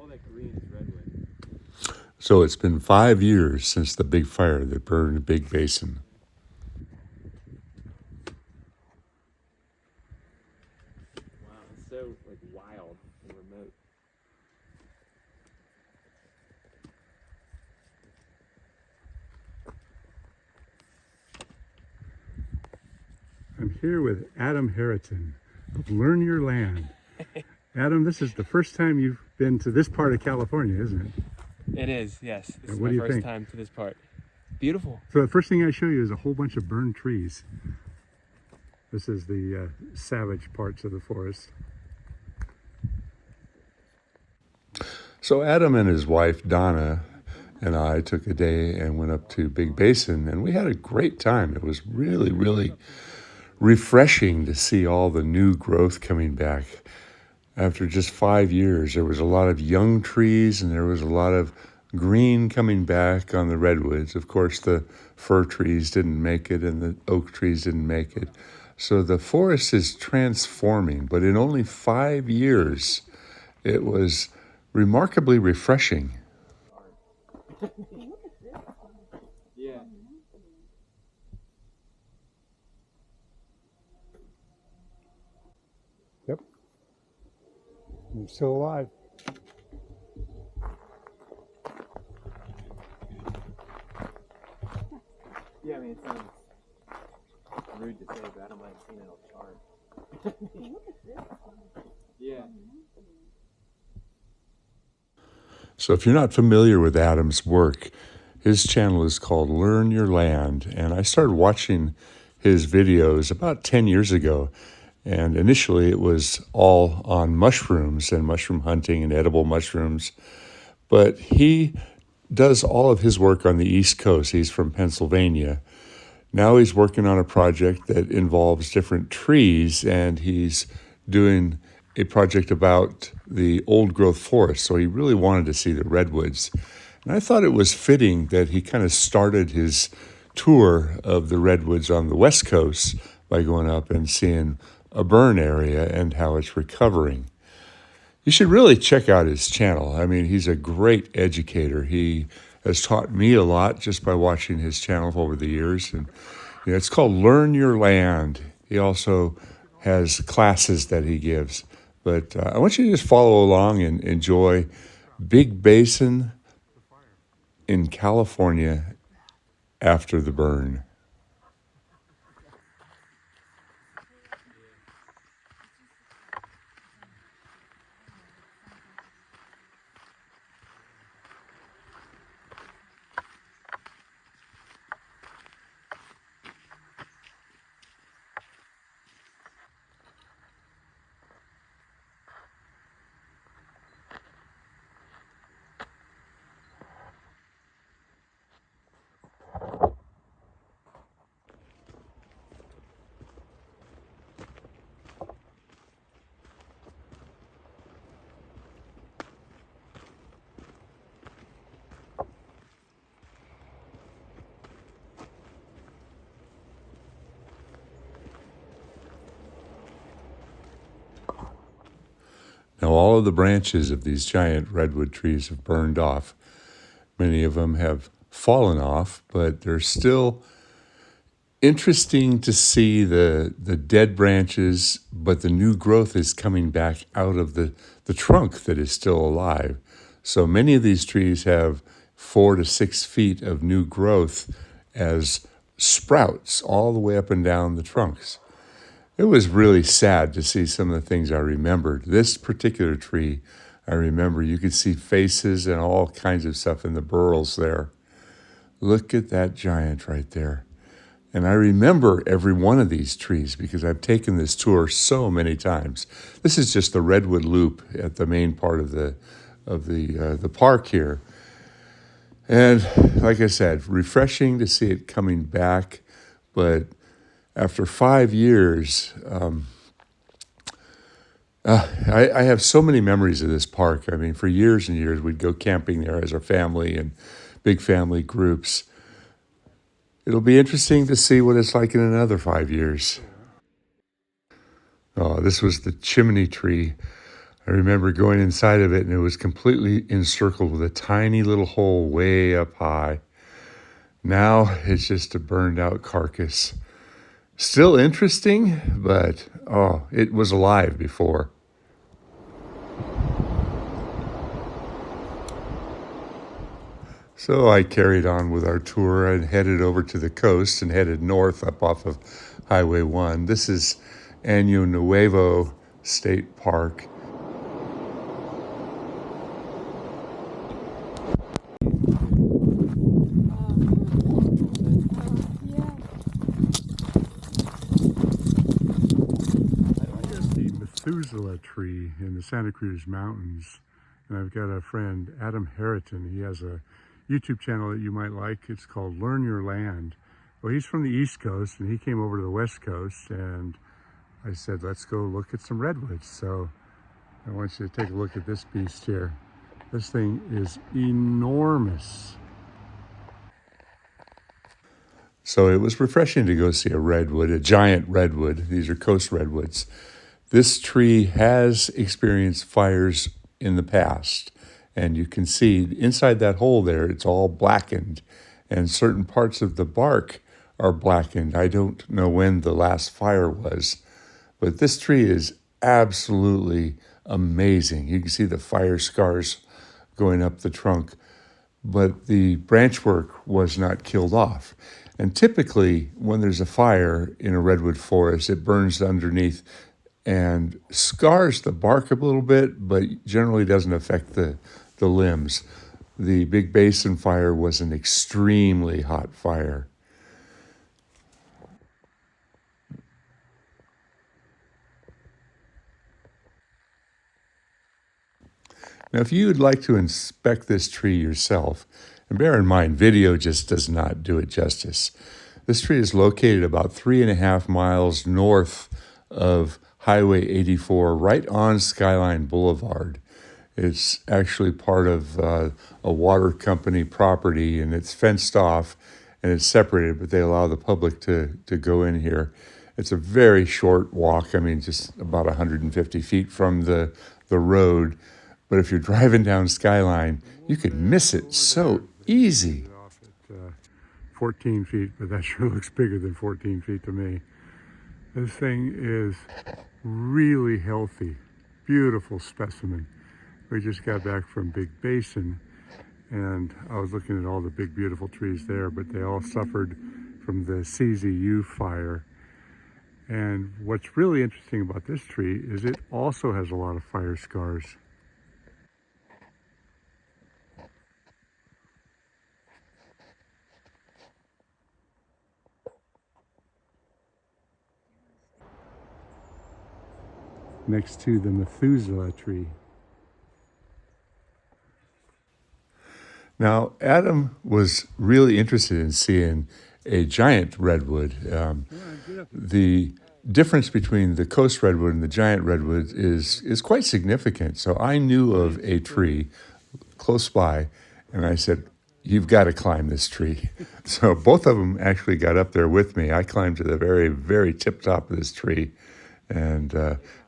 that green is redwood. So it's been 5 years since the big fire that burned Big Basin. Wow, it's so like wild and remote. I'm here with Adam Harriton of Learn Your Land. Adam, this is the first time you've been to this part of California, isn't it? It is, yes. This is what my do you first think? time to this part. Beautiful. So the first thing I show you is a whole bunch of burned trees. This is the savage parts of the forest. So Adam and his wife, Donna, and I took a day and went up to Big Basin, and we had a great time. It was really, really refreshing to see all the new growth coming back. After just 5 years, there was a lot of young trees and there was a lot of green coming back on the redwoods. Of course, the fir trees didn't make it and the oak trees didn't make it. So the forest is transforming, but in only 5 years, it was remarkably refreshing. Yeah. Yep. I'm still alive. Yeah, I mean, it sounds rude to say, but I don't mind seeing it all charred. Yeah. So if you're not familiar with Adam's work, his channel is called Learn Your Land. And I started watching his videos about 10 years ago. And initially it was all on mushrooms and mushroom hunting and edible mushrooms. But he does all of his work on the East Coast. He's from Pennsylvania. Now he's working on a project that involves different trees, and he's doing a project about the old growth forest. So he really wanted to see the redwoods. And I thought it was fitting that he kind of started his tour of the redwoods on the West Coast by going up and seeing a burn area and how it's recovering. You should really check out his channel. I mean, he's a great educator. He has taught me a lot just by watching his channel over the years. And it's called Learn Your Land. He also has classes that he gives. But I want you to just follow along and enjoy Big Basin in California after the burn. Now, all of the branches of these giant redwood trees have burned off. Many of them have fallen off, but they're still interesting to see the dead branches, but the new growth is coming back out of the trunk that is still alive. So many of these trees have 4 to 6 feet of new growth as sprouts all the way up and down the trunks. It was really sad to see some of the things I remembered. This particular tree, I remember you could see faces and all kinds of stuff in the burls there. Look at that giant right there. And I remember every one of these trees because I've taken this tour so many times. This is just the Redwood Loop at the main part of the park here. And like I said, refreshing to see it coming back, but after 5 years, I have so many memories of this park. I mean, for years and years, we'd go camping there as a family and big family groups. It'll be interesting to see what it's like in another 5 years. Oh, this was the chimney tree. I remember going inside of it and it was completely encircled with a tiny little hole way up high. Now it's just a burned out carcass. Still interesting, but oh, it was alive before. So I carried on with our tour and headed over to the coast and headed north up off of Highway 1. This is Año Nuevo State Park. Methuselah tree in the Santa Cruz Mountains, and I've got a friend, Adam Harriton. He has a YouTube channel that you might like. It's called Learn Your Land. Well, he's from the East Coast and he came over to the West Coast, and I said, let's go look at some redwoods. So I want you to take a look at this beast here. This thing is enormous. So it was refreshing to go see a redwood, a giant redwood. These are coast redwoods. This tree has experienced fires in the past, and you can see inside that hole there, it's all blackened, and certain parts of the bark are blackened. I don't know when the last fire was, but this tree is absolutely amazing. You can see the fire scars going up the trunk, but the branchwork was not killed off. And typically, when there's a fire in a redwood forest, it burns underneath and scars the bark a little bit, but generally doesn't affect the limbs. The Big Basin fire was an extremely hot fire. Now, if you'd like to inspect this tree yourself, and bear in mind, video just does not do it justice. This tree is located about 3.5 miles north of Highway 84, right on Skyline Boulevard. It's actually part of a water company property, and it's fenced off and it's separated, but they allow the public to go in here. It's a very short walk. I mean, just about 150 feet from the road. But if you're driving down Skyline, you could miss it so easy. 14 feet, but that sure looks bigger than 14 feet to me. This thing is really healthy, beautiful specimen. We just got back from Big Basin, and I was looking at all the big, beautiful trees there, but they all suffered from the CZU fire. And what's really interesting about this tree is it also has a lot of fire scars. Next to the Methuselah tree. Now, Adam was really interested in seeing a giant redwood. The difference between the coast redwood and the giant redwood is quite significant. So I knew of a tree close by, and I said, you've got to climb this tree. So both of them actually got up there with me. I climbed to the very, very tip top of this tree. And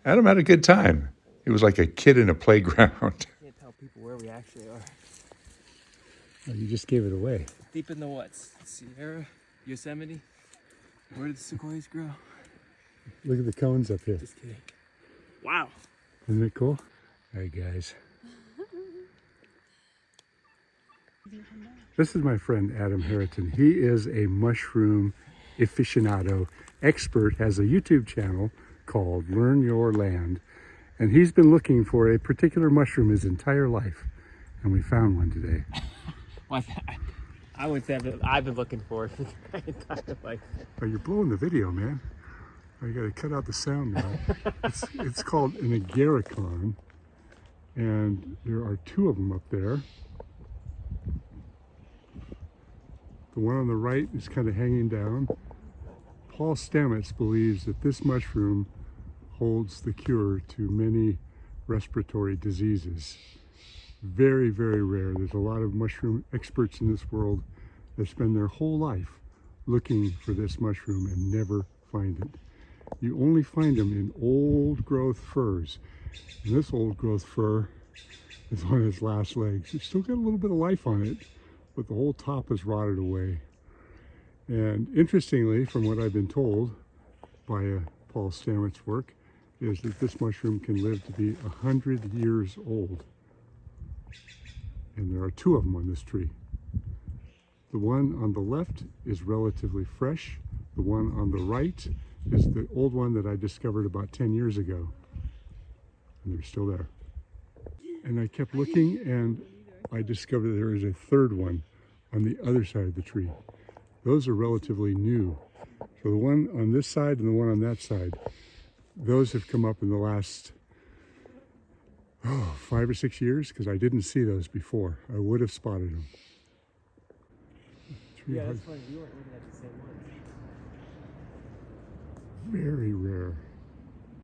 Adam had a good time. It was like a kid in a playground. Can't tell people where we actually are. Oh, you just gave it away. Deep in the woods. Sierra, Yosemite. Where do the sequoias grow? Look at the cones up here. Just kidding. Wow. Isn't it cool? All right, guys. This is my friend Adam Harriton. He is a mushroom aficionado expert, has a YouTube channel called Learn Your Land, and he's been looking for a particular mushroom his entire life, and we found one today. Well, I would say I've been looking for it my entire life. Oh, you're blowing the video, man. I got to cut out the sound now. It's called an agaricon, and there are two of them up there. The one on the right is kind of hanging down. Paul Stamets believes that this mushroom holds the cure to many respiratory diseases. Very, very rare. There's a lot of mushroom experts in this world that spend their whole life looking for this mushroom and never find it. You only find them in old growth firs. And this old growth fir is on its last legs. It's still got a little bit of life on it, but the whole top is rotted away. And interestingly, from what I've been told by Paul Stamets' work, is that this mushroom can live to be 100 years old. And there are 2 of them on this tree. The one on the left is relatively fresh. The one on the right is the old one that I discovered about 10 years ago. And they're still there. And I kept looking, and I discovered there is a 3rd one on the other side of the tree. Those are relatively new. So the one on this side and the one on that side, those have come up in the last 5 or 6 years, because I didn't see those before. I would have spotted them. Yeah, that's funny. You weren't looking at the same ones. Very rare.